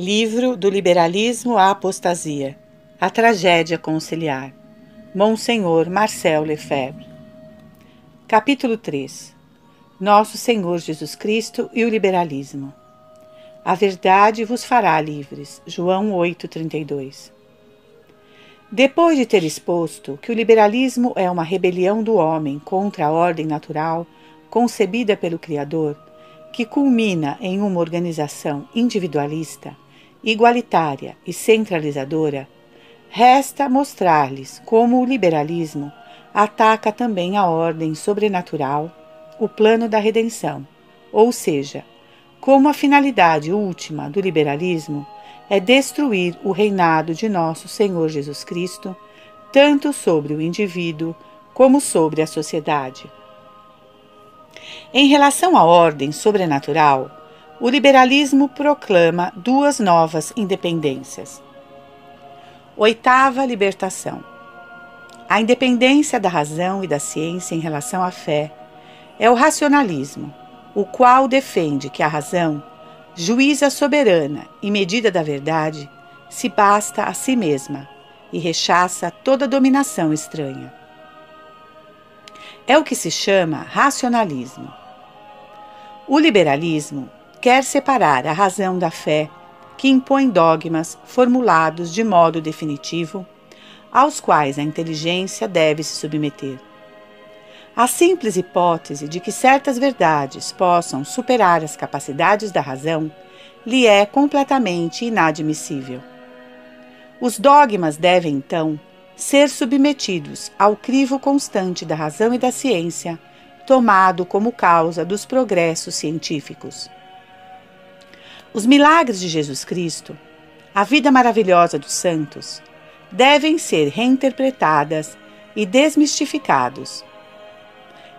Livro do Liberalismo à Apostasia. A Tragédia Conciliar. Monsenhor Marcel Lefebvre. Capítulo 3. Nosso Senhor Jesus Cristo e o Liberalismo. A verdade vos fará livres. João 8,32. Depois de ter exposto que o liberalismo é uma rebelião do homem contra a ordem natural concebida pelo Criador, que culmina em uma organização individualista, igualitária e centralizadora, resta mostrar-lhes como o liberalismo ataca também a ordem sobrenatural, o plano da redenção, ou seja, como a finalidade última do liberalismo é destruir o reinado de nosso Senhor Jesus Cristo, tanto sobre o indivíduo como sobre a sociedade. Em relação à ordem sobrenatural, o liberalismo proclama duas novas independências. Oitava libertação. A independência da razão e da ciência em relação à fé é o racionalismo, o qual defende que a razão, juíza soberana e medida da verdade, se basta a si mesma e rechaça toda dominação estranha. É o que se chama racionalismo. O liberalismo quer separar a razão da fé, que impõe dogmas formulados de modo definitivo, aos quais a inteligência deve se submeter. A simples hipótese de que certas verdades possam superar as capacidades da razão lhe é completamente inadmissível. Os dogmas devem, então, ser submetidos ao crivo constante da razão e da ciência, tomado como causa dos progressos científicos. Os milagres de Jesus Cristo, a vida maravilhosa dos santos, devem ser reinterpretadas e desmistificados.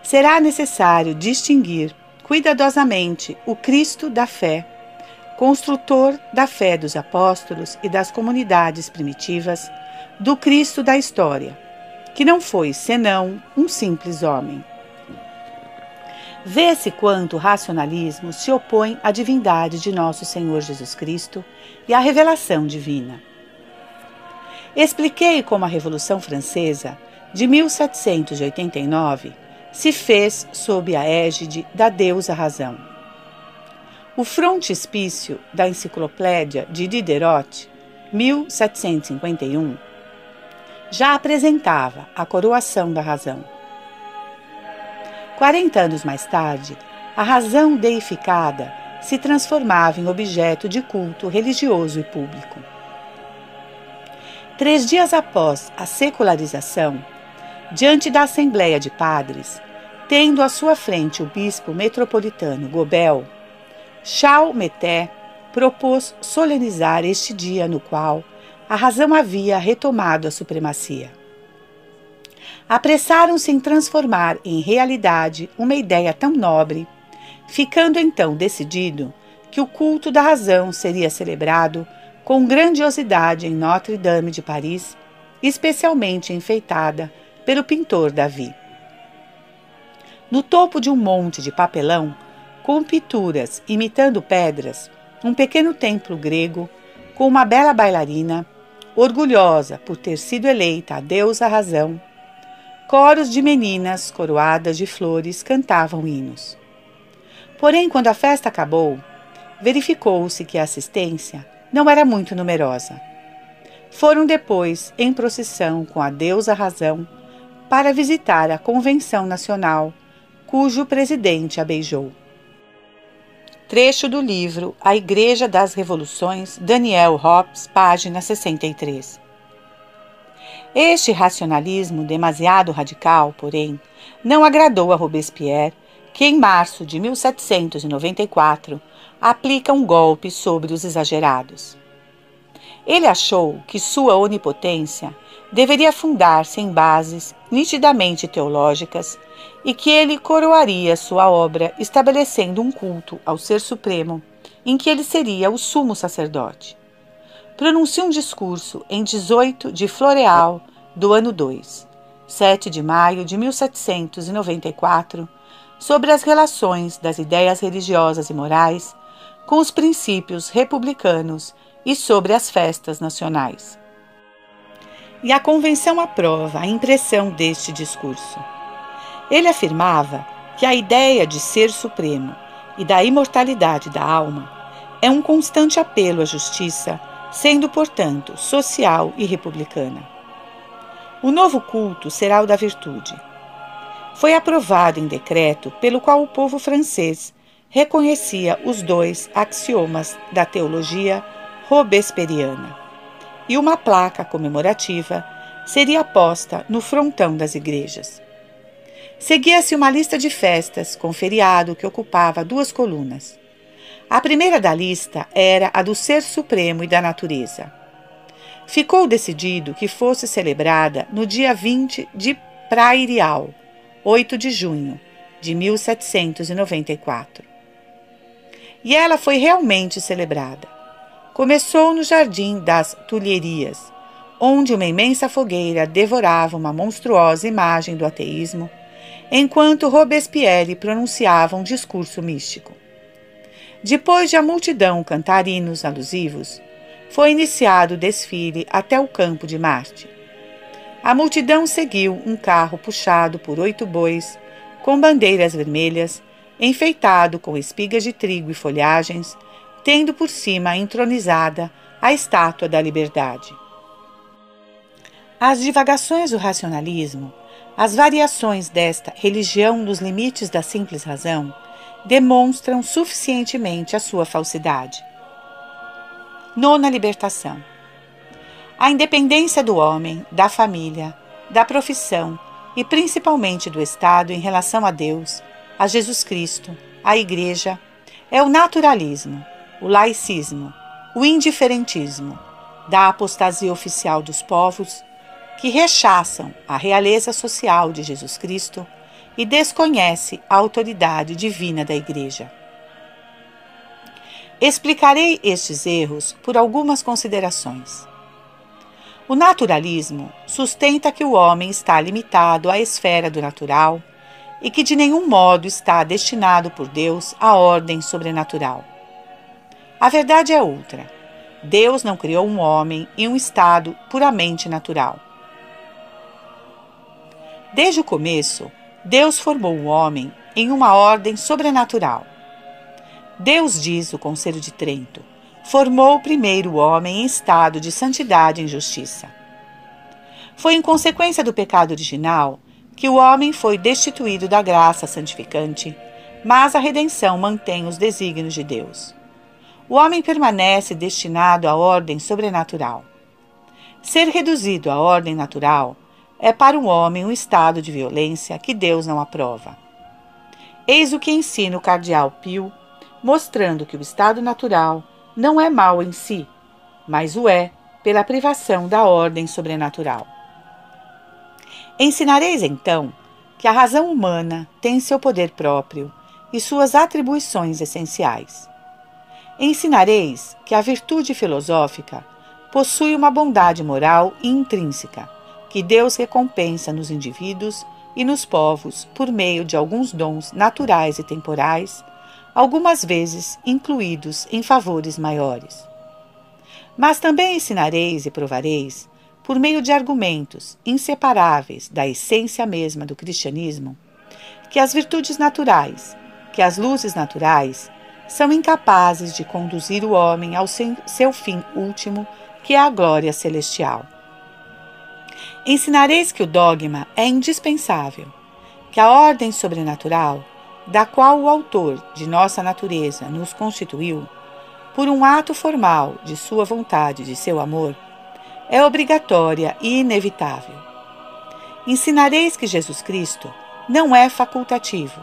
Será necessário distinguir cuidadosamente o Cristo da fé, construtor da fé dos apóstolos e das comunidades primitivas, do Cristo da história, que não foi senão um simples homem. Vê-se quanto o racionalismo se opõe à divindade de nosso Senhor Jesus Cristo e à revelação divina. Expliquei como a Revolução Francesa, de 1789, se fez sob a égide da deusa razão. O frontispício da Enciclopédia de Diderot, 1751, já apresentava a coroação da razão. 40 anos mais tarde, a razão deificada se transformava em objeto de culto religioso e público. 3 dias após a secularização, diante da Assembleia de Padres, tendo à sua frente o bispo metropolitano Gobel, Chalmeté propôs solenizar este dia no qual a razão havia retomado a supremacia. Apressaram-se em transformar em realidade uma ideia tão nobre, ficando então decidido que o culto da razão seria celebrado com grandiosidade em Notre-Dame de Paris, especialmente enfeitada pelo pintor Davi. No topo de um monte de papelão, com pinturas imitando pedras, um pequeno templo grego com uma bela bailarina, orgulhosa por ter sido eleita a deusa razão, coros de meninas coroadas de flores cantavam hinos. Porém, quando a festa acabou, verificou-se que a assistência não era muito numerosa. Foram depois em procissão com a deusa razão para visitar a Convenção Nacional, cujo presidente a beijou. Trecho do livro A Igreja das Revoluções, Daniel Hobbes, página 63. Este racionalismo demasiado radical, porém, não agradou a Robespierre, que em março de 1794 aplica um golpe sobre os exagerados. Ele achou que sua onipotência deveria fundar-se em bases nitidamente teológicas e que ele coroaria sua obra estabelecendo um culto ao Ser Supremo, em que ele seria o sumo sacerdote. Pronuncia um discurso em 18 de Floreal do ano 2, 7 de maio de 1794, sobre as relações das ideias religiosas e morais com os princípios republicanos e sobre as festas nacionais. E a Convenção aprova a impressão deste discurso. Ele afirmava que a ideia de ser supremo e da imortalidade da alma é um constante apelo à justiça, sendo, portanto, social e republicana. O novo culto será o da virtude. Foi aprovado em decreto pelo qual o povo francês reconhecia os 2 axiomas da teologia robesperiana, e uma placa comemorativa seria posta no frontão das igrejas. Seguia-se uma lista de festas com feriado que ocupava 2 colunas. A primeira da lista era a do Ser Supremo e da Natureza. Ficou decidido que fosse celebrada no dia 20 de Prairial, 8 de junho de 1794. E ela foi realmente celebrada. Começou no Jardim das Tulherias, onde uma imensa fogueira devorava uma monstruosa imagem do ateísmo, enquanto Robespierre pronunciava um discurso místico. Depois de a multidão cantar hinos alusivos, foi iniciado o desfile até o Campo de Marte. A multidão seguiu um carro puxado por 8 bois, com bandeiras vermelhas, enfeitado com espigas de trigo e folhagens, tendo por cima entronizada a Estátua da Liberdade. As divagações do racionalismo, as variações desta religião nos limites da simples razão, demonstram suficientemente a sua falsidade. Nona libertação. A independência do homem, da família, da profissão e principalmente do Estado em relação a Deus, a Jesus Cristo, a Igreja, é o naturalismo, o laicismo, o indiferentismo da apostasia oficial dos povos que rechaçam a realeza social de Jesus Cristo e desconhece a autoridade divina da Igreja. Explicarei estes erros por algumas considerações. O naturalismo sustenta que o homem está limitado à esfera do natural e que de nenhum modo está destinado por Deus à ordem sobrenatural. A verdade é outra. Deus não criou um homem em um estado puramente natural. Desde o começo, Deus formou o homem em uma ordem sobrenatural. Deus, diz o Conselho de Trento, formou primeiro o homem em estado de santidade e justiça. Foi em consequência do pecado original que o homem foi destituído da graça santificante, mas a redenção mantém os desígnios de Deus. O homem permanece destinado à ordem sobrenatural. Ser reduzido à ordem natural é para o homem um estado de violência que Deus não aprova. Eis o que ensina o cardeal Pio, mostrando que o estado natural não é mau em si, mas o é pela privação da ordem sobrenatural. Ensinareis, então, que a razão humana tem seu poder próprio e suas atribuições essenciais. Ensinareis que a virtude filosófica possui uma bondade moral e intrínseca, que Deus recompensa nos indivíduos e nos povos por meio de alguns dons naturais e temporais, algumas vezes incluídos em favores maiores. Mas também ensinareis e provareis, por meio de argumentos inseparáveis da essência mesma do cristianismo, que as virtudes naturais, que as luzes naturais, são incapazes de conduzir o homem ao seu fim último, que é a glória celestial. Ensinareis que o dogma é indispensável, que a ordem sobrenatural, da qual o autor de nossa natureza nos constituiu, por um ato formal de sua vontade e de seu amor, é obrigatória e inevitável. Ensinareis que Jesus Cristo não é facultativo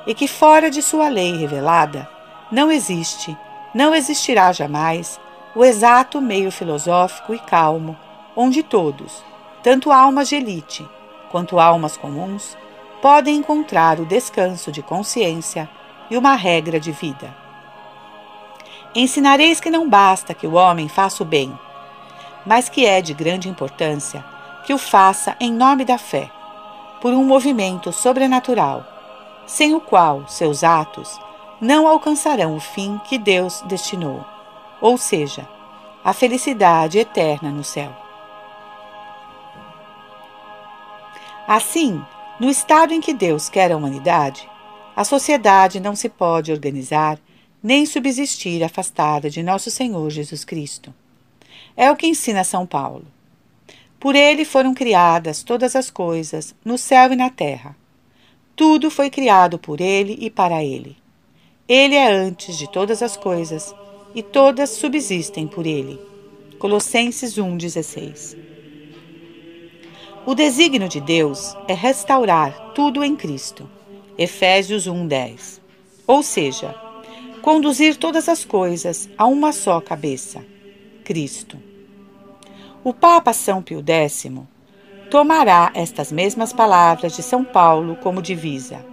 e que fora de sua lei revelada não existe, não existirá jamais, o exato meio filosófico e calmo, onde todos, tanto almas de elite quanto almas comuns, podem encontrar o descanso de consciência e uma regra de vida. Ensinareis que não basta que o homem faça o bem, mas que é de grande importância que o faça em nome da fé, por um movimento sobrenatural, sem o qual seus atos não alcançarão o fim que Deus destinou, ou seja, a felicidade eterna no céu. Assim, no estado em que Deus quer a humanidade, a sociedade não se pode organizar nem subsistir afastada de nosso Senhor Jesus Cristo. É o que ensina São Paulo. Por ele foram criadas todas as coisas, no céu e na terra. Tudo foi criado por ele e para ele. Ele é antes de todas as coisas, e todas subsistem por ele. Colossenses 1,16. O desígnio de Deus é restaurar tudo em Cristo. Efésios 1,10. Ou seja, conduzir todas as coisas a uma só cabeça, Cristo. O Papa São Pio X tomará estas mesmas palavras de São Paulo como divisa.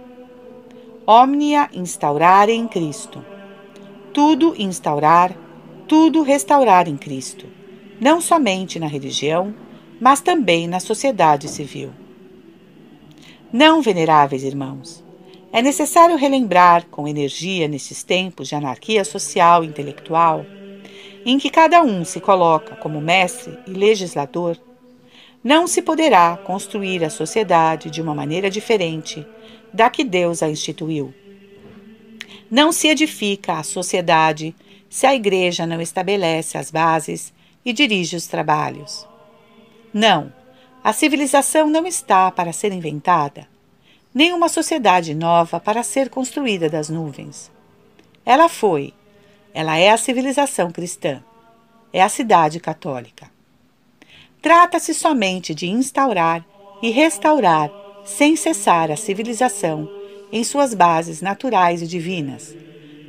Omnia instaurare em Cristo. Tudo instaurar, tudo restaurar em Cristo, não somente na religião, mas também na sociedade civil. Não, veneráveis irmãos, é necessário relembrar com energia nesses tempos de anarquia social e intelectual, em que cada um se coloca como mestre e legislador, não se poderá construir a sociedade de uma maneira diferente da que Deus a instituiu. Não se edifica a sociedade se a Igreja não estabelece as bases e dirige os trabalhos. Não, a civilização não está para ser inventada, nem uma sociedade nova para ser construída das nuvens. Ela é a civilização cristã, é a cidade católica. Trata-se somente de instaurar e restaurar sem cessar a civilização em suas bases naturais e divinas,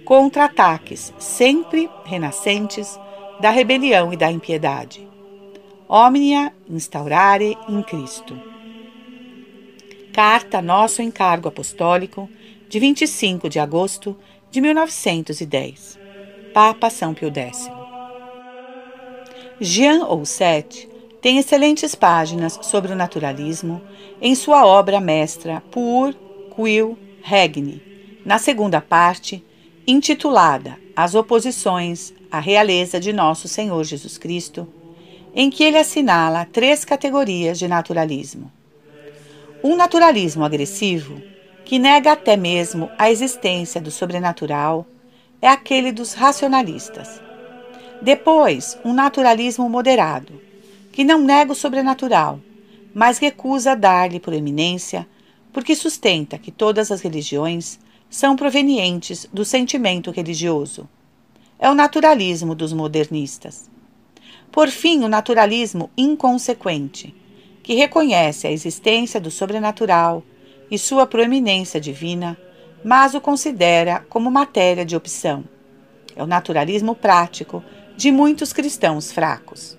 contra ataques sempre renascentes da rebelião e da impiedade. Omnia instaurare in Cristo. Carta Nosso Encargo Apostólico, de 25 de agosto de 1910. Papa São Pio X. Jean Ausset tem excelentes páginas sobre o naturalismo em sua obra mestra Pur Quil Regni, na segunda parte, intitulada As Oposições à Realeza de Nosso Senhor Jesus Cristo, em que ele assinala 3 categorias de naturalismo. Um naturalismo agressivo, que nega até mesmo a existência do sobrenatural, é aquele dos racionalistas. Depois, um naturalismo moderado, que não nega o sobrenatural, mas recusa dar-lhe proeminência, porque sustenta que todas as religiões são provenientes do sentimento religioso. É o naturalismo dos modernistas. Por fim, o naturalismo inconsequente, que reconhece a existência do sobrenatural e sua proeminência divina, mas o considera como matéria de opção. É o naturalismo prático de muitos cristãos fracos.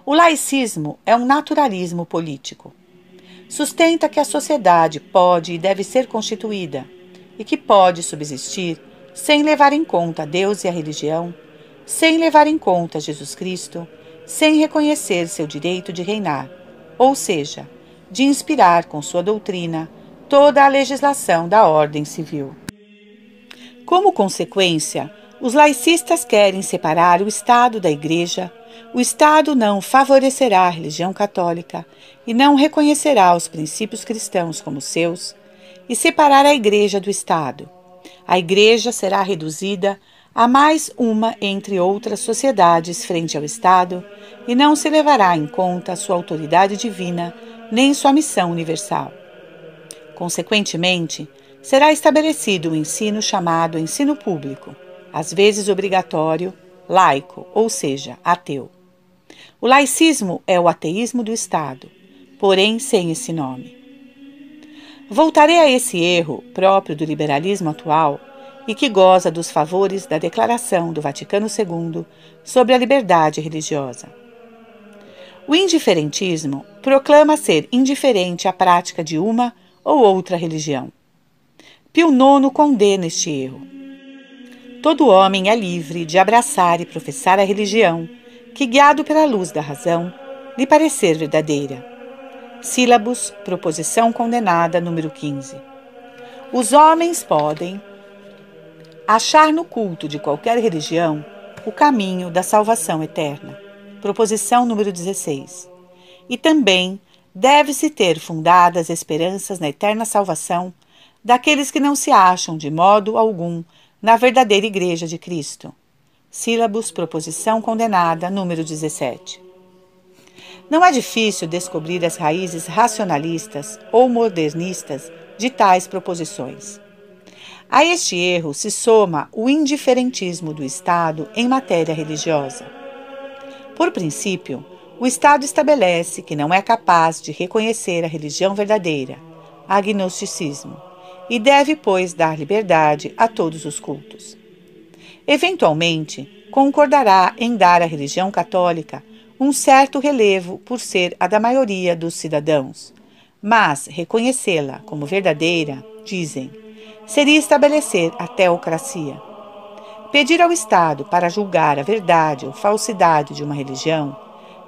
O laicismo é um naturalismo político. Sustenta que a sociedade pode e deve ser constituída e que pode subsistir sem levar em conta Deus e a religião, sem levar em conta Jesus Cristo, sem reconhecer seu direito de reinar, ou seja, de inspirar com sua doutrina toda a legislação da ordem civil. Como consequência, os laicistas querem separar o Estado da Igreja. O Estado não favorecerá a religião católica e não reconhecerá os princípios cristãos como seus, e separar a Igreja do Estado. A Igreja será reduzida a mais uma entre outras sociedades frente ao Estado e não se levará em conta sua autoridade divina nem sua missão universal. Consequentemente, será estabelecido o ensino chamado ensino público, às vezes obrigatório, laico, ou seja, ateu. O laicismo é o ateísmo do Estado, porém sem esse nome. Voltarei a esse erro próprio do liberalismo atual e que goza dos favores da Declaração do Vaticano II sobre a liberdade religiosa. O indiferentismo proclama ser indiferente à prática de uma ou outra religião. Pio IX condena este erro. Todo homem é livre de abraçar e professar a religião que, guiado pela luz da razão, lhe parecer verdadeira. Sílabus, proposição condenada, número 15. Os homens podem achar no culto de qualquer religião o caminho da salvação eterna. Proposição número 16. E também deve-se ter fundadas esperanças na eterna salvação daqueles que não se acham de modo algum na verdadeira Igreja de Cristo. Sílabus, proposição condenada, número 17. Não é difícil descobrir as raízes racionalistas ou modernistas de tais proposições. A este erro se soma o indiferentismo do Estado em matéria religiosa. Por princípio, o Estado estabelece que não é capaz de reconhecer a religião verdadeira, agnosticismo, e deve, pois, dar liberdade a todos os cultos. Eventualmente, concordará em dar à religião católica um certo relevo por ser a da maioria dos cidadãos, mas reconhecê-la como verdadeira, dizem, seria estabelecer a teocracia. Pedir ao Estado para julgar a verdade ou falsidade de uma religião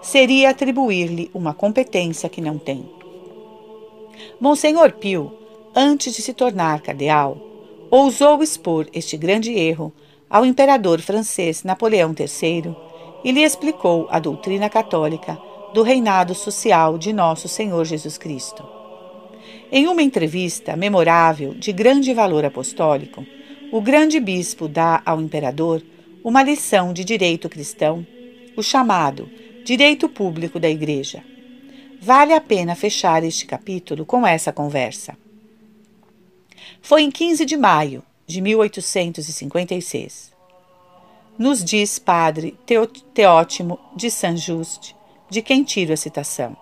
seria atribuir-lhe uma competência que não tem. Monsenhor Pio, antes de se tornar cardeal, ousou expor este grande erro ao imperador francês Napoleão III e lhe explicou a doutrina católica do reinado social de Nosso Senhor Jesus Cristo. Em uma entrevista memorável de grande valor apostólico, o grande bispo dá ao imperador uma lição de direito cristão, o chamado direito público da Igreja. Vale a pena fechar este capítulo com essa conversa. Foi em 15 de maio de 1856. Nos diz padre Teótimo de Saint-Just, de quem tiro a citação.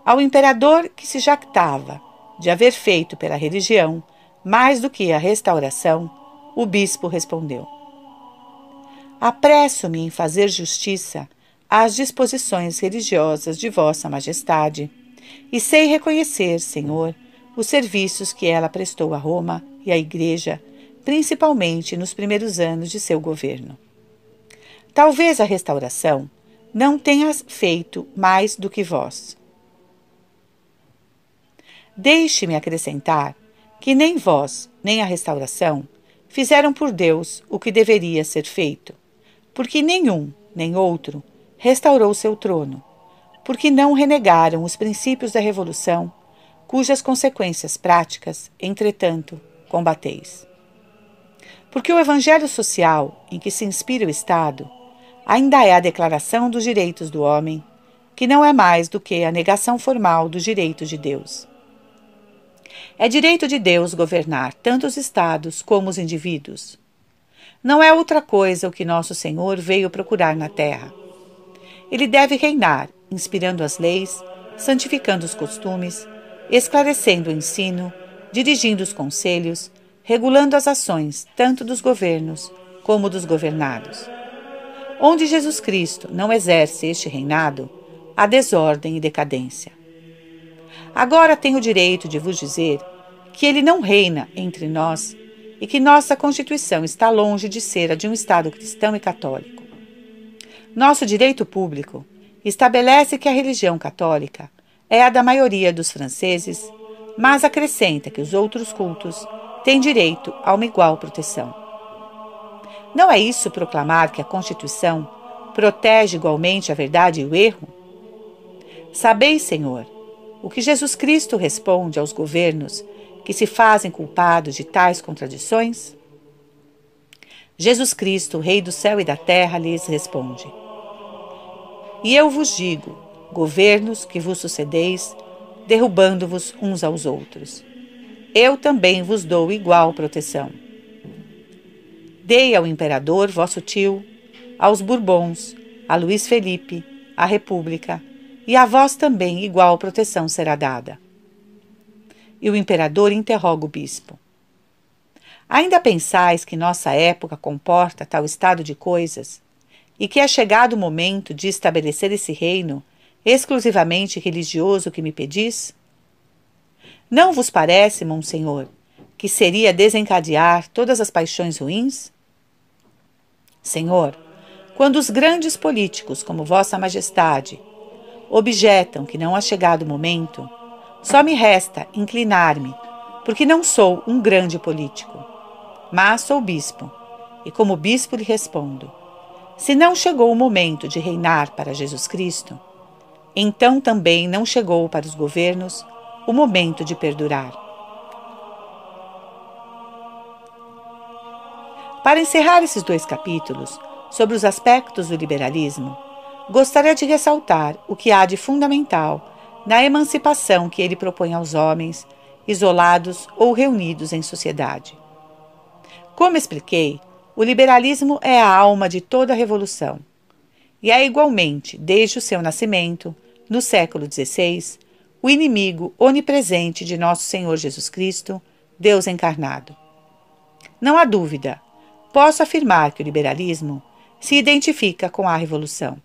Ao imperador que se jactava de haver feito pela religião mais do que a restauração, o bispo respondeu: apresso-me em fazer justiça às disposições religiosas de Vossa Majestade e sei reconhecer, Senhor, os serviços que ela prestou a Roma e à Igreja, principalmente nos primeiros anos de seu governo. Talvez a restauração não tenha feito mais do que vós. Deixe-me acrescentar que nem vós, nem a restauração fizeram por Deus o que deveria ser feito, porque nenhum, nem outro, restaurou seu trono, porque não renegaram os princípios da Revolução, cujas consequências práticas, entretanto, combateis. Porque o evangelho social em que se inspira o Estado ainda é a declaração dos direitos do homem, que não é mais do que a negação formal dos direitos de Deus. É direito de Deus governar tanto os estados como os indivíduos. Não é outra coisa o que nosso Senhor veio procurar na terra. Ele deve reinar, inspirando as leis, santificando os costumes, esclarecendo o ensino, dirigindo os conselhos, regulando as ações tanto dos governos como dos governados. Onde Jesus Cristo não exerce este reinado, há desordem e decadência. Agora tenho o direito de vos dizer que ele não reina entre nós e que nossa Constituição está longe de ser a de um Estado cristão e católico. Nosso direito público estabelece que a religião católica é a da maioria dos franceses, mas acrescenta que os outros cultos têm direito a uma igual proteção. Não é isso proclamar que a Constituição protege igualmente a verdade e o erro? Sabeis, Senhor, o que Jesus Cristo responde aos governos que se fazem culpados de tais contradições? Jesus Cristo, Rei do céu e da terra, lhes responde: e eu vos digo, governos que vos sucedeis, derrubando-vos uns aos outros, eu também vos dou igual proteção. Dei ao imperador vosso tio, aos Bourbons, a Luís Felipe, à República, e a vós também igual proteção será dada. E o imperador interroga o bispo: ainda pensais que nossa época comporta tal estado de coisas, e que é chegado o momento de estabelecer esse reino exclusivamente religioso que me pedis? Não vos parece, Monsenhor, que seria desencadear todas as paixões ruins? Senhor, quando os grandes políticos, como Vossa Majestade, objetam que não há chegado o momento, só me resta inclinar-me, porque não sou um grande político, mas sou bispo, e como bispo lhe respondo: se não chegou o momento de reinar para Jesus Cristo, então também não chegou para os governos o momento de perdurar. Para encerrar esses 2 capítulos sobre os aspectos do liberalismo, gostaria de ressaltar o que há de fundamental na emancipação que ele propõe aos homens, isolados ou reunidos em sociedade. Como expliquei, o liberalismo é a alma de toda a revolução, e é igualmente, desde o seu nascimento, no século XVI, o inimigo onipresente de nosso Senhor Jesus Cristo, Deus encarnado. Não há dúvida, posso afirmar que o liberalismo se identifica com a revolução.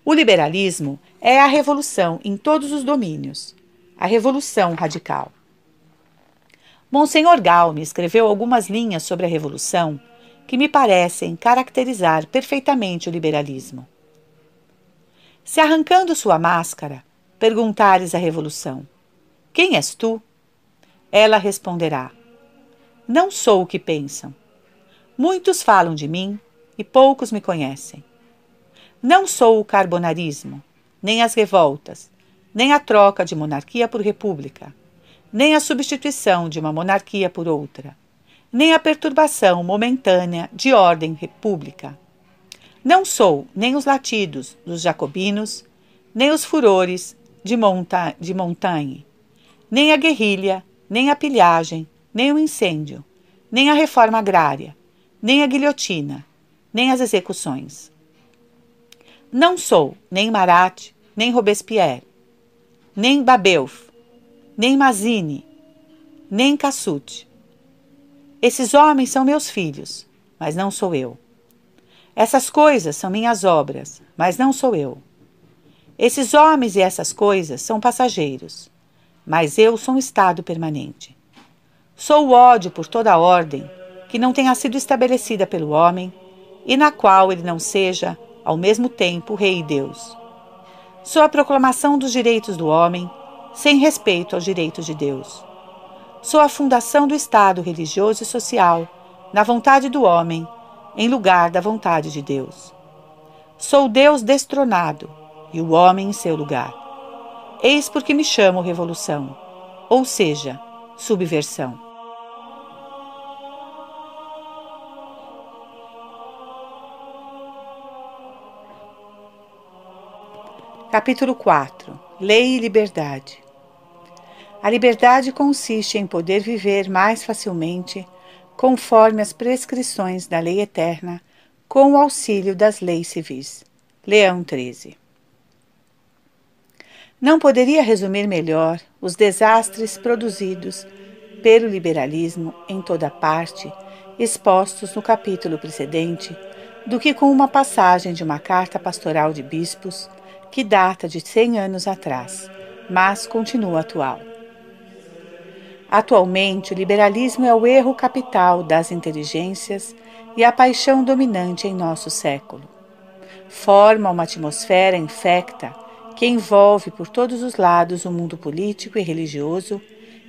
O liberalismo é a revolução em todos os domínios, a revolução radical. Monsenhor Gaume escreveu algumas linhas sobre a revolução que me parecem caracterizar perfeitamente o liberalismo. Se arrancando sua máscara, perguntares à revolução: quem és tu? Ela responderá: não sou o que pensam. Muitos falam de mim e poucos me conhecem. Não sou o carbonarismo, nem as revoltas, nem a troca de monarquia por república, nem a substituição de uma monarquia por outra, nem a perturbação momentânea de ordem república. Não sou nem os latidos dos jacobinos, nem os furores de Montaigne, nem a guerrilha, nem a pilhagem, nem o incêndio, nem a reforma agrária, nem a guilhotina, nem as execuções. Não sou nem Marat, nem Robespierre, nem Babeuf, nem Mazzini, nem Cassucci. Esses homens são meus filhos, mas não sou eu. Essas coisas são minhas obras, mas não sou eu. Esses homens e essas coisas são passageiros, mas eu sou um estado permanente. Sou o ódio por toda a ordem que não tenha sido estabelecida pelo homem e na qual ele não seja, ao mesmo tempo, Rei e Deus. Sou a proclamação dos direitos do homem, sem respeito aos direitos de Deus. Sou a fundação do Estado religioso e social, na vontade do homem, em lugar da vontade de Deus. Sou Deus destronado e o homem em seu lugar. Eis porque me chamo revolução, ou seja, subversão. Capítulo 4. Lei e liberdade. A liberdade consiste em poder viver mais facilmente, conforme as prescrições da lei eterna, com o auxílio das leis civis. Leão XIII. Não poderia resumir melhor os desastres produzidos pelo liberalismo em toda parte, expostos no capítulo precedente, do que com uma passagem de uma carta pastoral de bispos, que data de 100 anos atrás, mas continua atual. Atualmente, o liberalismo é o erro capital das inteligências e a paixão dominante em nosso século. Forma uma atmosfera infecta que envolve por todos os lados o mundo político e religioso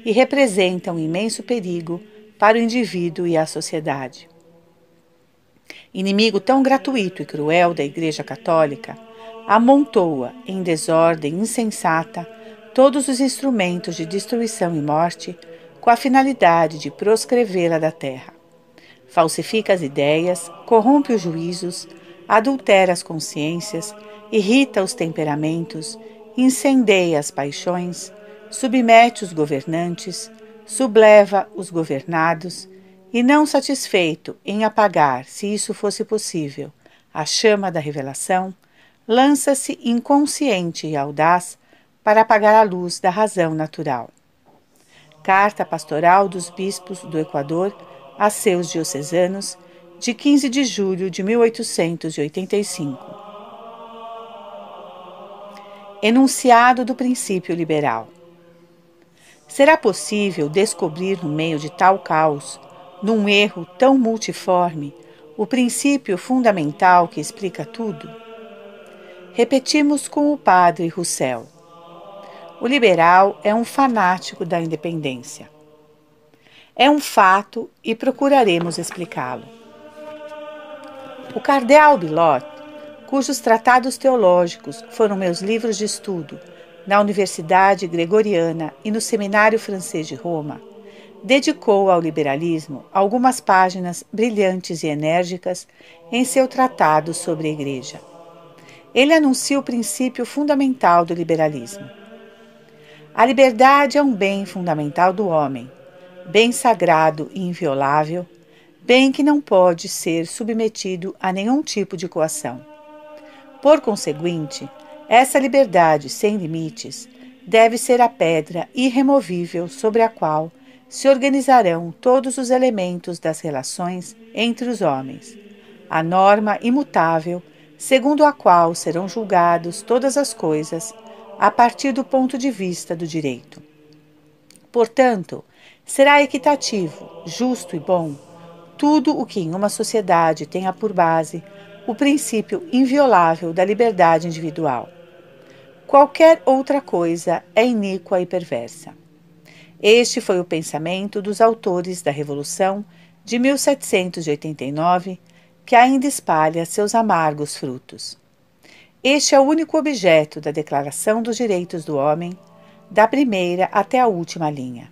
e representa um imenso perigo para o indivíduo e a sociedade. Inimigo tão gratuito e cruel da Igreja Católica, amontoa, em desordem insensata, todos os instrumentos de destruição e morte, com a finalidade de proscrevê-la da terra. Falsifica as ideias, corrompe os juízos, adultera as consciências, irrita os temperamentos, incendeia as paixões, submete os governantes, subleva os governados, e não satisfeito em apagar, se isso fosse possível, a chama da revelação, lança-se inconsciente e audaz para apagar a luz da razão natural. Carta Pastoral dos Bispos do Equador a seus diocesanos, de 15 de julho de 1885. Enunciado do princípio liberal. Será possível descobrir no meio de tal caos, num erro tão multiforme, o princípio fundamental que explica tudo? Repetimos com o padre Roussel. O liberal é um fanático da independência. É um fato e procuraremos explicá-lo. O cardeal Bilot, cujos tratados teológicos foram meus livros de estudo na Universidade Gregoriana e no Seminário Francês de Roma, dedicou ao liberalismo algumas páginas brilhantes e enérgicas em seu tratado sobre a Igreja. Ele anuncia o princípio fundamental do liberalismo. A liberdade é um bem fundamental do homem, bem sagrado e inviolável, bem que não pode ser submetido a nenhum tipo de coação. Por conseguinte, essa liberdade sem limites deve ser a pedra irremovível sobre a qual se organizarão todos os elementos das relações entre os homens, a norma imutável segundo a qual serão julgados todas as coisas a partir do ponto de vista do direito. Portanto, será equitativo, justo e bom tudo o que em uma sociedade tenha por base o princípio inviolável da liberdade individual. Qualquer outra coisa é iníqua e perversa. Este foi o pensamento dos autores da Revolução de 1789, que ainda espalha seus amargos frutos. Este é o único objeto da Declaração dos Direitos do Homem, da primeira até a última linha.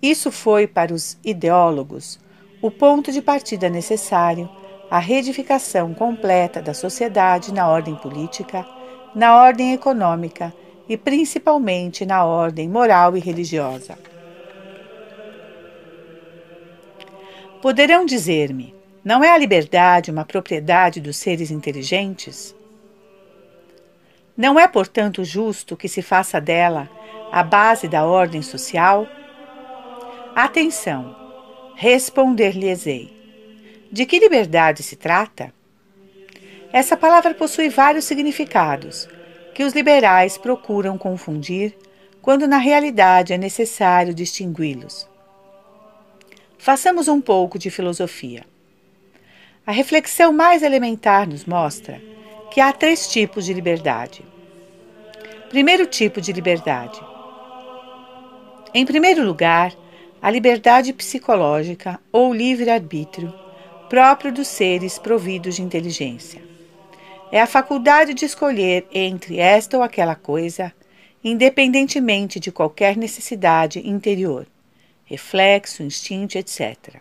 Isso foi, para os ideólogos, o ponto de partida necessário à reedificação completa da sociedade na ordem política, na ordem econômica e principalmente na ordem moral e religiosa. Poderão dizer-me, não é a liberdade uma propriedade dos seres inteligentes? Não é, portanto, justo que se faça dela a base da ordem social? Atenção! Responder-lhes-ei. De que liberdade se trata? Essa palavra possui vários significados, que os liberais procuram confundir, quando na realidade é necessário distingui-los. Façamos um pouco de filosofia. A reflexão mais elementar nos mostra que há 3 tipos de liberdade. Primeiro tipo de liberdade. Em primeiro lugar, a liberdade psicológica ou livre-arbítrio, próprio dos seres providos de inteligência. É a faculdade de escolher entre esta ou aquela coisa, independentemente de qualquer necessidade interior, reflexo, instinto, etc.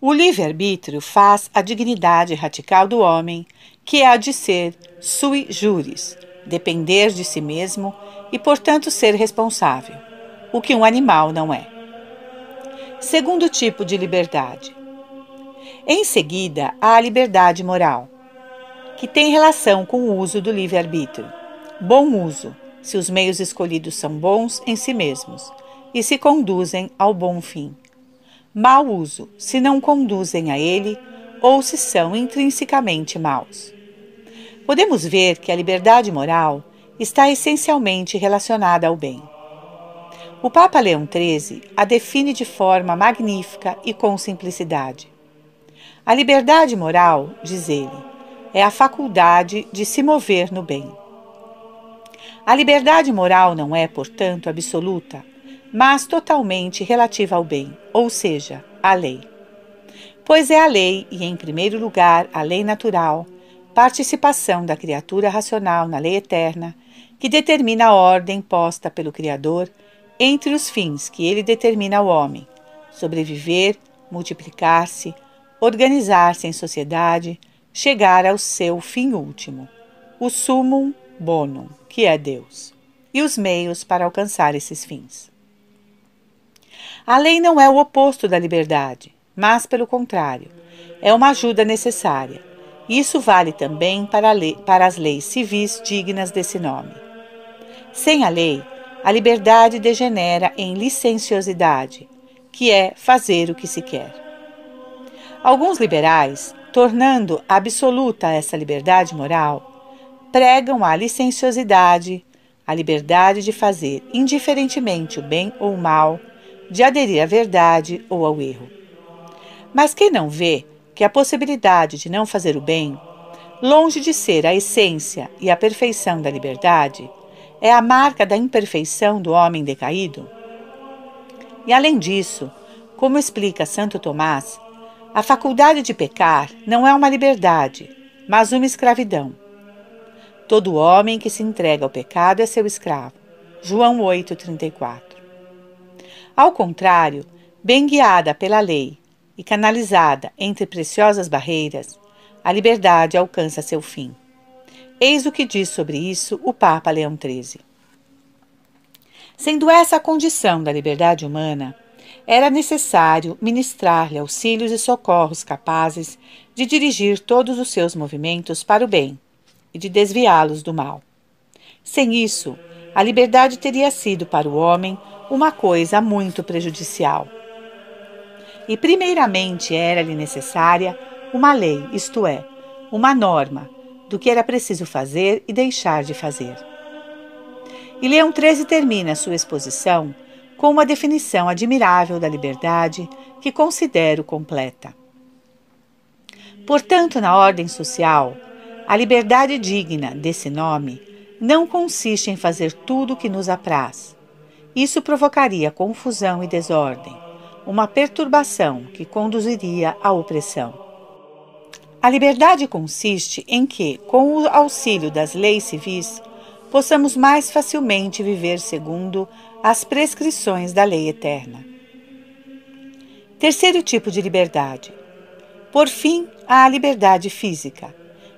O livre-arbítrio faz a dignidade radical do homem, que é a de ser sui juris, depender de si mesmo e, portanto, ser responsável, o que um animal não é. Segundo tipo de liberdade. Em seguida, há a liberdade moral, que tem relação com o uso do livre-arbítrio. Bom uso, se os meios escolhidos são bons em si mesmos e se conduzem ao bom fim. Mau uso, se não conduzem a ele ou se são intrinsecamente maus. Podemos ver que a liberdade moral está essencialmente relacionada ao bem. O Papa Leão XIII a define de forma magnífica e com simplicidade. A liberdade moral, diz ele, é a faculdade de se mover no bem. A liberdade moral não é, portanto, absoluta, mas totalmente relativa ao bem, ou seja, à lei. Pois é a lei, e em primeiro lugar a lei natural, participação da criatura racional na lei eterna, que determina a ordem posta pelo Criador entre os fins que ele determina ao homem: sobreviver, multiplicar-se, organizar-se em sociedade, chegar ao seu fim último, o summum bonum, que é Deus, e os meios para alcançar esses fins. A lei não é o oposto da liberdade, mas, pelo contrário, é uma ajuda necessária. Isso vale também para as leis civis dignas desse nome. Sem a lei, a liberdade degenera em licenciosidade, que é fazer o que se quer. Alguns liberais, tornando absoluta essa liberdade moral, pregam a licenciosidade, a liberdade de fazer indiferentemente o bem ou o mal, de aderir à verdade ou ao erro. Mas quem não vê que a possibilidade de não fazer o bem, longe de ser a essência e a perfeição da liberdade, é a marca da imperfeição do homem decaído? E além disso, como explica Santo Tomás, A faculdade de pecar não é uma liberdade, mas uma escravidão. Todo homem que se entrega ao pecado é seu escravo. João 8,34. Ao contrário, bem guiada pela lei e canalizada entre preciosas barreiras, a liberdade alcança seu fim. Eis o que diz sobre isso o Papa Leão XIII. Sendo essa a condição da liberdade humana, era necessário ministrar-lhe auxílios e socorros capazes de dirigir todos os seus movimentos para o bem e de desviá-los do mal. Sem isso, a liberdade teria sido para o homem uma coisa muito prejudicial. E primeiramente era-lhe necessária uma lei, isto é, uma norma do que era preciso fazer e deixar de fazer. E Leão XIII termina sua exposição com uma definição admirável da liberdade que considero completa. Portanto, na ordem social, a liberdade digna desse nome não consiste em fazer tudo o que nos apraz. Isso provocaria confusão e desordem, uma perturbação que conduziria à opressão. A liberdade consiste em que, com o auxílio das leis civis, possamos mais facilmente viver segundo as prescrições da lei eterna. Terceiro tipo de liberdade. Por fim, há a liberdade física,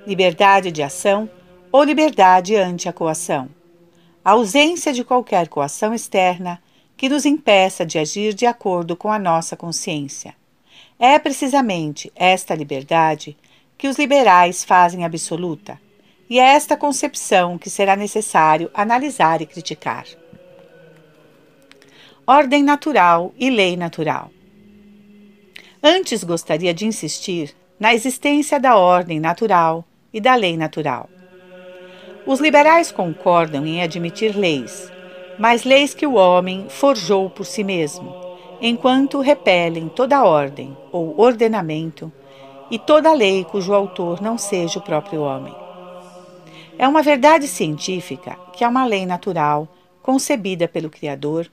liberdade de ação ou liberdade ante a coação. A ausência de qualquer coação externa que nos impeça de agir de acordo com a nossa consciência. É precisamente esta liberdade que os liberais fazem absoluta, e é esta concepção que será necessário analisar e criticar. Ordem natural e lei natural. Antes gostaria de insistir na existência da ordem natural e da lei natural. Os liberais concordam em admitir leis, mas leis que o homem forjou por si mesmo, enquanto repelem toda ordem ou ordenamento e toda lei cujo autor não seja o próprio homem. É uma verdade científica que há uma lei natural concebida pelo Criador,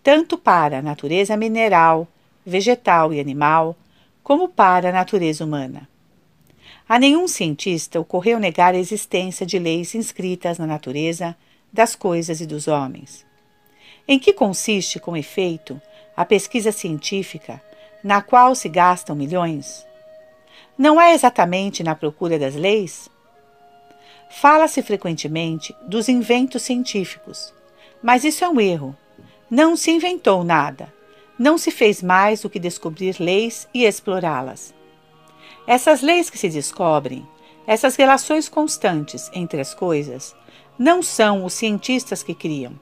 tanto para a natureza mineral, vegetal e animal, como para a natureza humana. A nenhum cientista ocorreu negar a existência de leis inscritas na natureza das coisas e dos homens. Em que consiste, com efeito, a pesquisa científica, na qual se gastam milhões? Não é exatamente na procura das leis? Fala-se frequentemente dos inventos científicos, mas isso é um erro. Não se inventou nada. Não se fez mais do que descobrir leis e explorá-las. Essas leis que se descobrem, essas relações constantes entre as coisas, não são os cientistas que criam.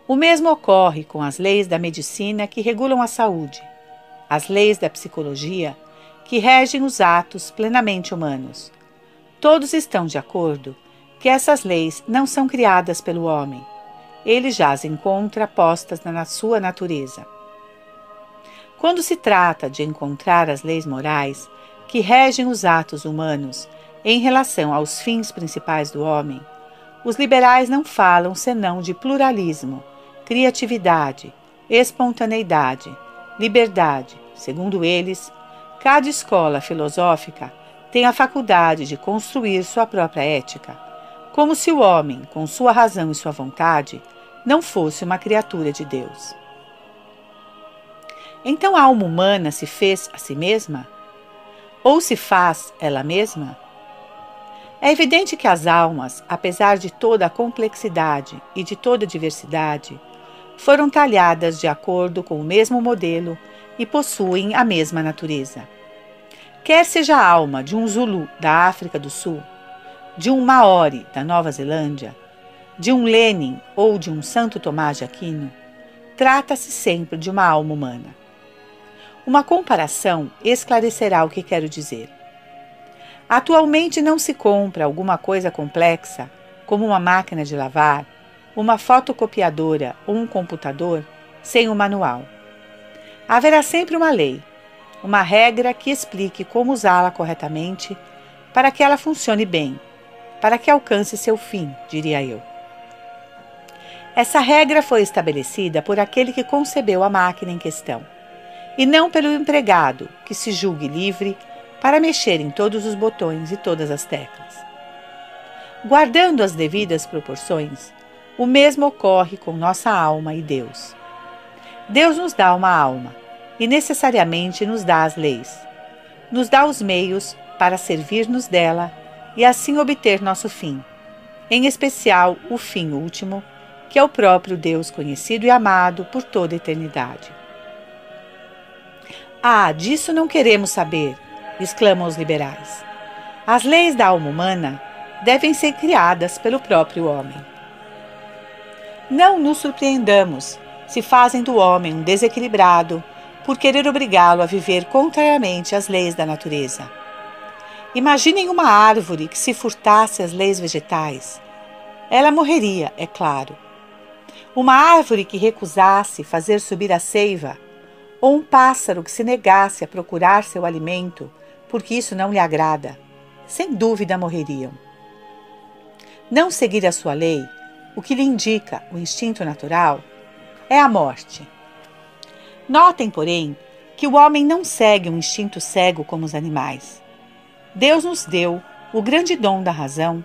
O mesmo ocorre com as leis da medicina que regulam a saúde, as leis da psicologia que regem os atos plenamente humanos. Todos estão de acordo que essas leis não são criadas pelo homem. Ele já as encontra postas na sua natureza. Quando se trata de encontrar as leis morais que regem os atos humanos em relação aos fins principais do homem, os liberais não falam senão de pluralismo, criatividade, espontaneidade, liberdade. Segundo eles, cada escola filosófica tem a faculdade de construir sua própria ética, como se o homem, com sua razão e sua vontade, não fosse uma criatura de Deus. Então a alma humana se fez a si mesma? Ou se faz ela mesma? É evidente que as almas, apesar de toda a complexidade e de toda a diversidade, foram talhadas de acordo com o mesmo modelo e possuem a mesma natureza. Quer seja a alma de um Zulu da África do Sul, de um Maori da Nova Zelândia, de um Lenin ou de um Santo Tomás de Aquino, trata-se sempre de uma alma humana. Uma comparação esclarecerá o que quero dizer. Atualmente não se compra alguma coisa complexa, como uma máquina de lavar, uma fotocopiadora ou um computador, sem um manual. Haverá sempre uma lei, uma regra que explique como usá-la corretamente para que ela funcione bem, para que alcance seu fim, diria eu. Essa regra foi estabelecida por aquele que concebeu a máquina em questão. e não pelo empregado, que se julgue livre para mexer em todos os botões e todas as teclas. Guardando as devidas proporções, o mesmo ocorre com nossa alma e Deus. Deus nos dá uma alma e necessariamente nos dá as leis. Nos dá os meios para servir-nos dela e assim obter nosso fim, em especial o fim último, que é o próprio Deus conhecido e amado por toda a eternidade. Ah, disso não queremos saber, exclamam os liberais. As leis da alma humana devem ser criadas pelo próprio homem. Não nos surpreendamos se fazem do homem um desequilibrado por querer obrigá-lo a viver contrariamente às leis da natureza. Imaginem uma árvore que se furtasse às leis vegetais. Ela morreria, é claro. Uma árvore que recusasse fazer subir a seiva, ou um pássaro que se negasse a procurar seu alimento, porque isso não lhe agrada, sem dúvida morreriam. Não seguir a sua lei, o que lhe indica o instinto natural, é a morte. Notem, porém, que o homem não segue um instinto cego como os animais. Deus nos deu o grande dom da razão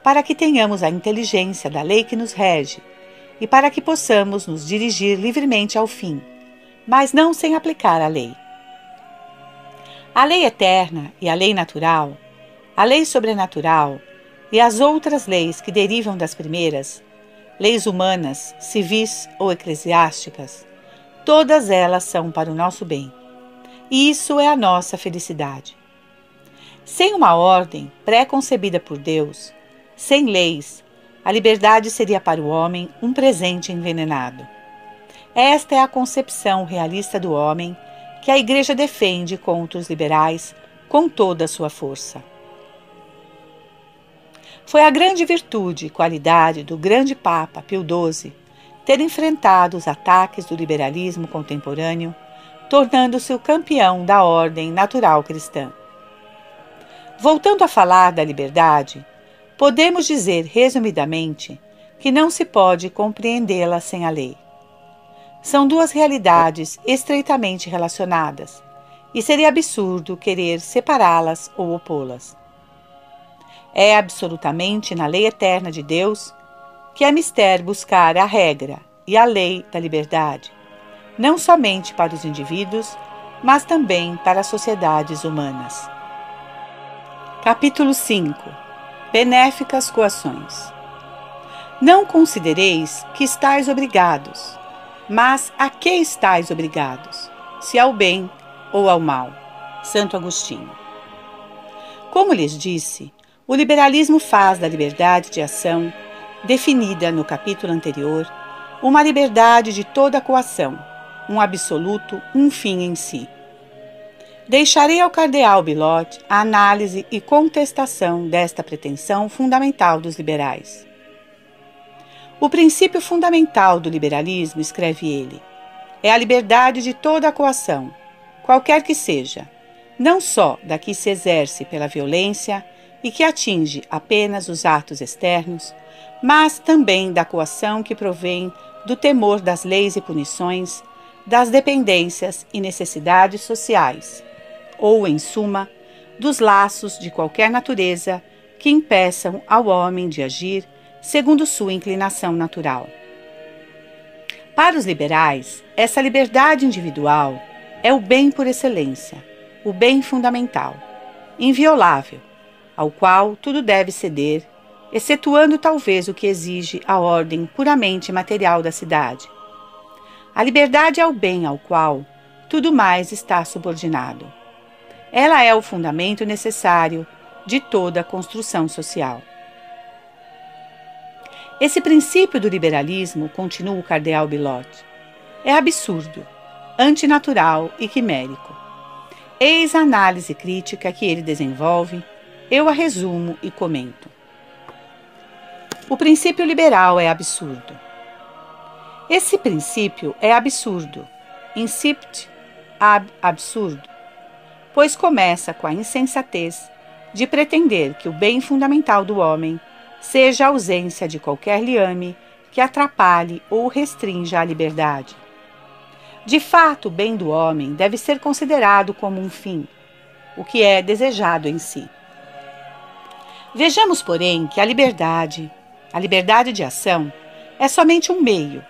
para que tenhamos a inteligência da lei que nos rege e para que possamos nos dirigir livremente ao fim, mas não sem aplicar a lei. A lei eterna e a lei natural, a lei sobrenatural e as outras leis que derivam das primeiras, leis humanas, civis ou eclesiásticas, todas elas são para o nosso bem. E isso é a nossa felicidade. Sem uma ordem pré-concebida por Deus, sem leis, a liberdade seria para o homem um presente envenenado. Esta é a concepção realista do homem que a Igreja defende contra os liberais com toda a sua força. Foi a grande virtude e qualidade do grande Papa Pio XII ter enfrentado os ataques do liberalismo contemporâneo, tornando-se o campeão da ordem natural cristã. Voltando a falar da liberdade, podemos dizer resumidamente que não se pode compreendê-la sem a lei. São duas realidades estreitamente relacionadas, e seria absurdo querer separá-las ou opô-las. É absolutamente na lei eterna de Deus que é mister buscar a regra e a lei da liberdade, não somente para os indivíduos, mas também para as sociedades humanas. Capítulo 5. Benéficas coações. Não considereis que estáis obrigados, mas a que estáis obrigados, se ao bem ou ao mal? Santo Agostinho. Como lhes disse, o liberalismo faz da liberdade de ação, definida no capítulo anterior, uma liberdade de toda coação, um absoluto, um fim em si. Deixarei ao cardeal Bilotte a análise e contestação desta pretensão fundamental dos liberais. O princípio fundamental do liberalismo, escreve ele, é a liberdade de toda a coação, qualquer que seja, não só da que se exerce pela violência e que atinge apenas os atos externos, mas também da coação que provém do temor das leis e punições, das dependências e necessidades sociais, ou, em suma, dos laços de qualquer natureza que impeçam ao homem de agir segundo sua inclinação natural. Para os liberais, essa liberdade individual é o bem por excelência, o bem fundamental, inviolável, ao qual tudo deve ceder, excetuando talvez o que exige a ordem puramente material da cidade. A liberdade é o bem ao qual tudo mais está subordinado. Ela é o fundamento necessário de toda a construção social. Esse princípio do liberalismo, continua o cardeal Bilotte, é absurdo, antinatural e quimérico. Eis a análise crítica que ele desenvolve, eu a resumo e comento. O princípio liberal é absurdo. Esse princípio é absurdo, incipit ab absurdo, pois começa com a insensatez de pretender que o bem fundamental do homem seja a ausência de qualquer liame que atrapalhe ou restrinja a liberdade. De fato, o bem do homem deve ser considerado como um fim, o que é desejado em si. Vejamos, porém, que a liberdade de ação, é somente um meio,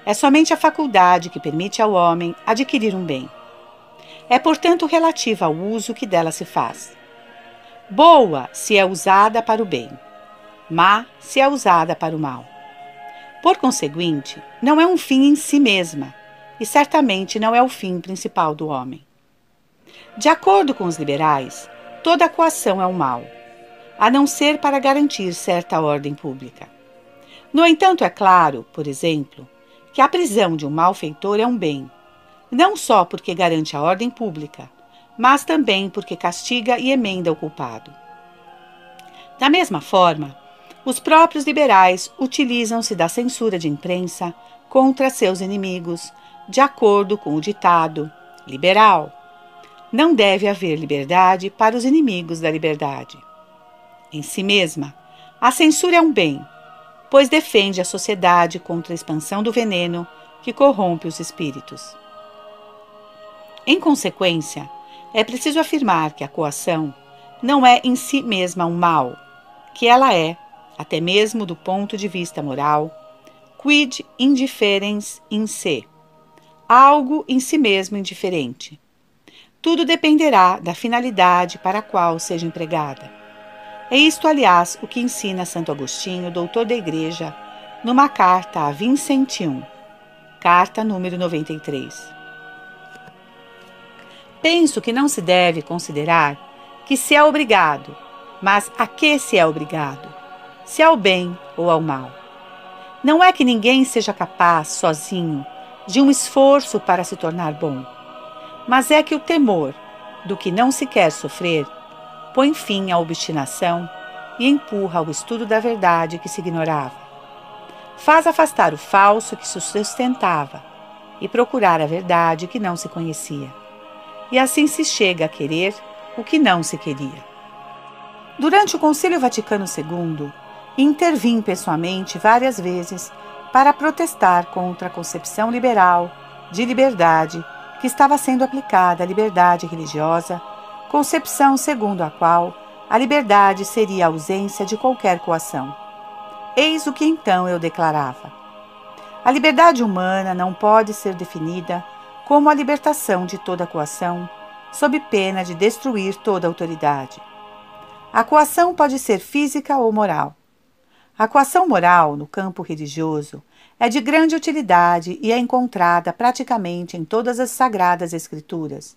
é somente a faculdade que permite ao homem adquirir um bem. É, portanto, relativa ao uso que dela se faz. Boa se é usada para o bem, má se é usada para o mal. Por conseguinte, não é um fim em si mesma, e certamente não é o fim principal do homem. De acordo com os liberais, toda coação é um mal, a não ser para garantir certa ordem pública. No entanto, é claro, por exemplo, que a prisão de um malfeitor é um bem, não só porque garante a ordem pública, mas também porque castiga e emenda o culpado. Da mesma forma, os próprios liberais utilizam-se da censura de imprensa contra seus inimigos, de acordo com o ditado liberal: não deve haver liberdade para os inimigos da liberdade. Em si mesma, a censura é um bem, pois defende a sociedade contra a expansão do veneno que corrompe os espíritos. Em consequência, é preciso afirmar que a coação não é em si mesma um mal, que ela é, até mesmo do ponto de vista moral, quid indifferens in se, algo em si mesmo indiferente. Tudo dependerá da finalidade para a qual seja empregada. É isto, aliás, o que ensina Santo Agostinho, doutor da Igreja, numa carta a Vincentium, carta número 93. Penso que não se deve considerar que se é obrigado, mas a que se é obrigado, se ao bem ou ao mal. Não é que ninguém seja capaz, sozinho, de um esforço para se tornar bom, mas é que o temor do que não se quer sofrer põe fim à obstinação e empurra ao estudo da verdade que se ignorava. Faz afastar o falso que se sustentava e procurar a verdade que não se conhecia. E assim se chega a querer o que não se queria. Durante o Concílio Vaticano II, intervim pessoalmente várias vezes para protestar contra a concepção liberal de liberdade que estava sendo aplicada à liberdade religiosa, concepção segundo a qual a liberdade seria a ausência de qualquer coação. Eis o que então eu declarava: a liberdade humana não pode ser definida como a libertação de toda coação, sob pena de destruir toda autoridade. A coação pode ser física ou moral. A coação moral, no campo religioso, é de grande utilidade e é encontrada praticamente em todas as sagradas escrituras.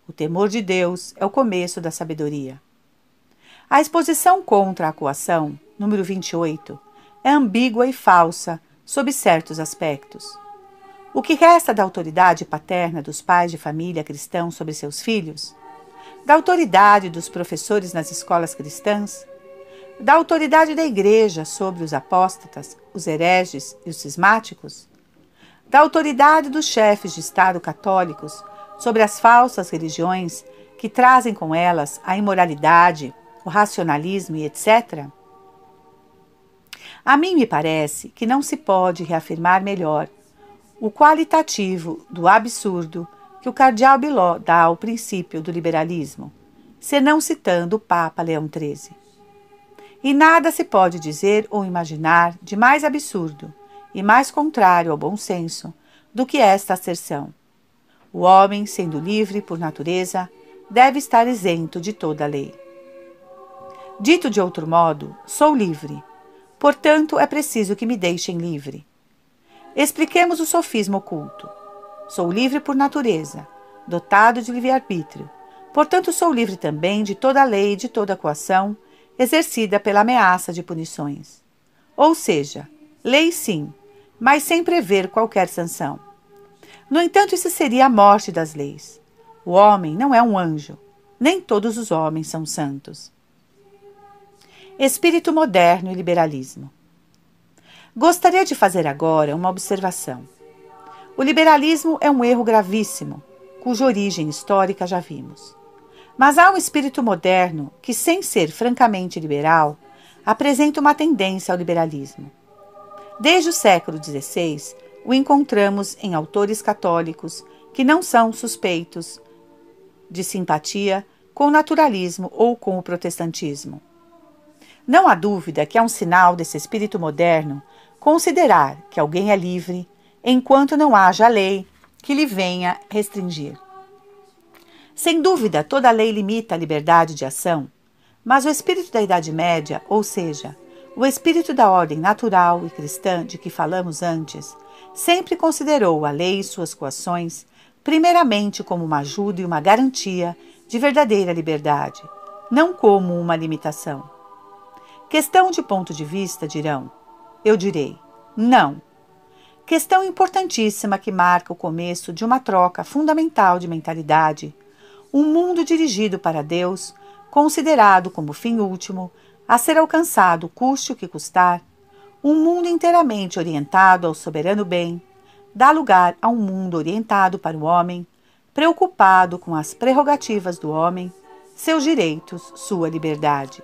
O temor de Deus é o começo da sabedoria. A exposição contra a coação, número 28, é ambígua e falsa sob certos aspectos. O que resta da autoridade paterna dos pais de família cristãos sobre seus filhos? Da autoridade dos professores nas escolas cristãs? Da autoridade da Igreja sobre os apóstatas, os hereges e os cismáticos? Da autoridade dos chefes de Estado católicos sobre as falsas religiões que trazem com elas a imoralidade, o racionalismo e etc.? A mim me parece que não se pode reafirmar melhor o qualitativo do absurdo que o cardeal Biló dá ao princípio do liberalismo, senão citando o Papa Leão XIII. E nada se pode dizer ou imaginar de mais absurdo e mais contrário ao bom senso do que esta asserção: o homem, sendo livre por natureza, deve estar isento de toda a lei. Dito de outro modo, sou livre, portanto é preciso que me deixem livre. Expliquemos o sofisma oculto. Sou livre por natureza, dotado de livre-arbítrio, portanto sou livre também de toda a lei e de toda a coação exercida pela ameaça de punições. Ou seja, lei sim, mas sem prever qualquer sanção. No entanto, isso seria a morte das leis. O homem não é um anjo, nem todos os homens são santos. Espírito moderno e liberalismo. Gostaria de fazer agora uma observação. O liberalismo é um erro gravíssimo, cuja origem histórica já vimos. Mas há um espírito moderno que, sem ser francamente liberal, apresenta uma tendência ao liberalismo. Desde o século XVI, o encontramos em autores católicos que não são suspeitos de simpatia com o naturalismo ou com o protestantismo. Não há dúvida que é um sinal desse espírito moderno considerar que alguém é livre enquanto não haja lei que lhe venha restringir. Sem dúvida, toda lei limita a liberdade de ação, mas o espírito da Idade Média, ou seja, o espírito da ordem natural e cristã de que falamos antes, sempre considerou a lei e suas coações primeiramente como uma ajuda e uma garantia de verdadeira liberdade, não como uma limitação. Questão de ponto de vista, dirão. Eu direi, não. Questão importantíssima que marca o começo de uma troca fundamental de mentalidade, um mundo dirigido para Deus, considerado como fim último, a ser alcançado custe o que custar, um mundo inteiramente orientado ao soberano bem, dá lugar a um mundo orientado para o homem, preocupado com as prerrogativas do homem, seus direitos, sua liberdade.